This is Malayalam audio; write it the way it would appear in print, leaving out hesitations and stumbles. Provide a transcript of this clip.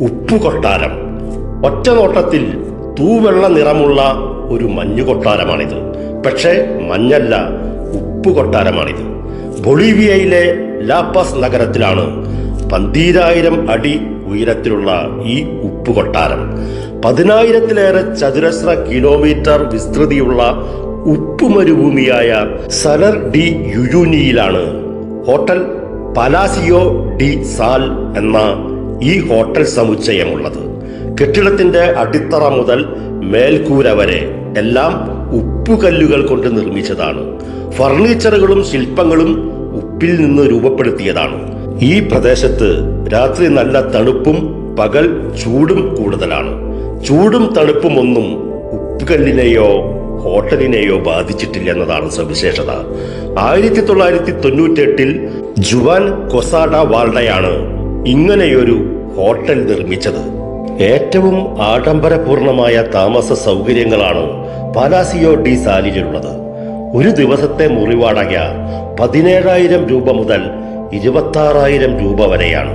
ഉപ്പുകൊട്ടാരം. ഒറ്റ നോട്ടത്തിൽ തൂവെള്ള നിറമുള്ള ഒരു മഞ്ഞുകൊട്ടാരമാണിത്. പക്ഷേ മഞ്ഞല്ല, ഉപ്പുകൊട്ടാരമാണിത്. ബൊളീവിയയിലെ ലാപ്പസ് നഗരത്തിലാണ് 12,000 അടി ഉയരത്തിലുള്ള ഈ ഉപ്പുകൊട്ടാരം. 10,000-ലേറെ ചതുരശ്ര കിലോമീറ്റർ വിസ്തൃതിയുള്ള ഉപ്പുമരുഭൂമിയായ സലർ ഡി യുയൂനിയിലാണ് ഹോട്ടൽ പലാസിയോ ഡി സാൽ എന്ന ഈ ഹോട്ടൽ സമുച്ചയമുള്ളത്. കെട്ടിടത്തിന്റെ അടിത്തറ മുതൽ മേൽക്കൂര വരെ എല്ലാം ഉപ്പുകല്ലുകൾ കൊണ്ട് നിർമ്മിച്ചതാണ്. ഫർണിച്ചറുകളും ശില്പങ്ങളും ഉപ്പിൽ നിന്ന് രൂപപ്പെടുത്തിയതാണ്. ഈ പ്രദേശത്ത് രാത്രി നല്ല തണുപ്പും പകൽ ചൂടും കൂടുതലാണ്. ചൂടും തണുപ്പും ഒന്നും ഉപ്പുകല്ലിനെയോ ഹോട്ടലിനെയോ ബാധിച്ചിട്ടില്ല എന്നതാണ് സവിശേഷത. 1998-ൽ ജുവാൻ കൊസാഡ വാൾഡയാണ് ഇങ്ങനെയൊരു ഹോട്ടൽ നിർമ്മിച്ചത്. ഏറ്റവും ആഡംബരപൂർണമായ താമസ സൗകര്യങ്ങളാണ് പലാസിയോ ഡി സാലിലുള്ളത്. ഒരു ദിവസത്തെ മുറി വാടക 17,000 രൂപ മുതൽ 26,000 രൂപ വരെയാണ്.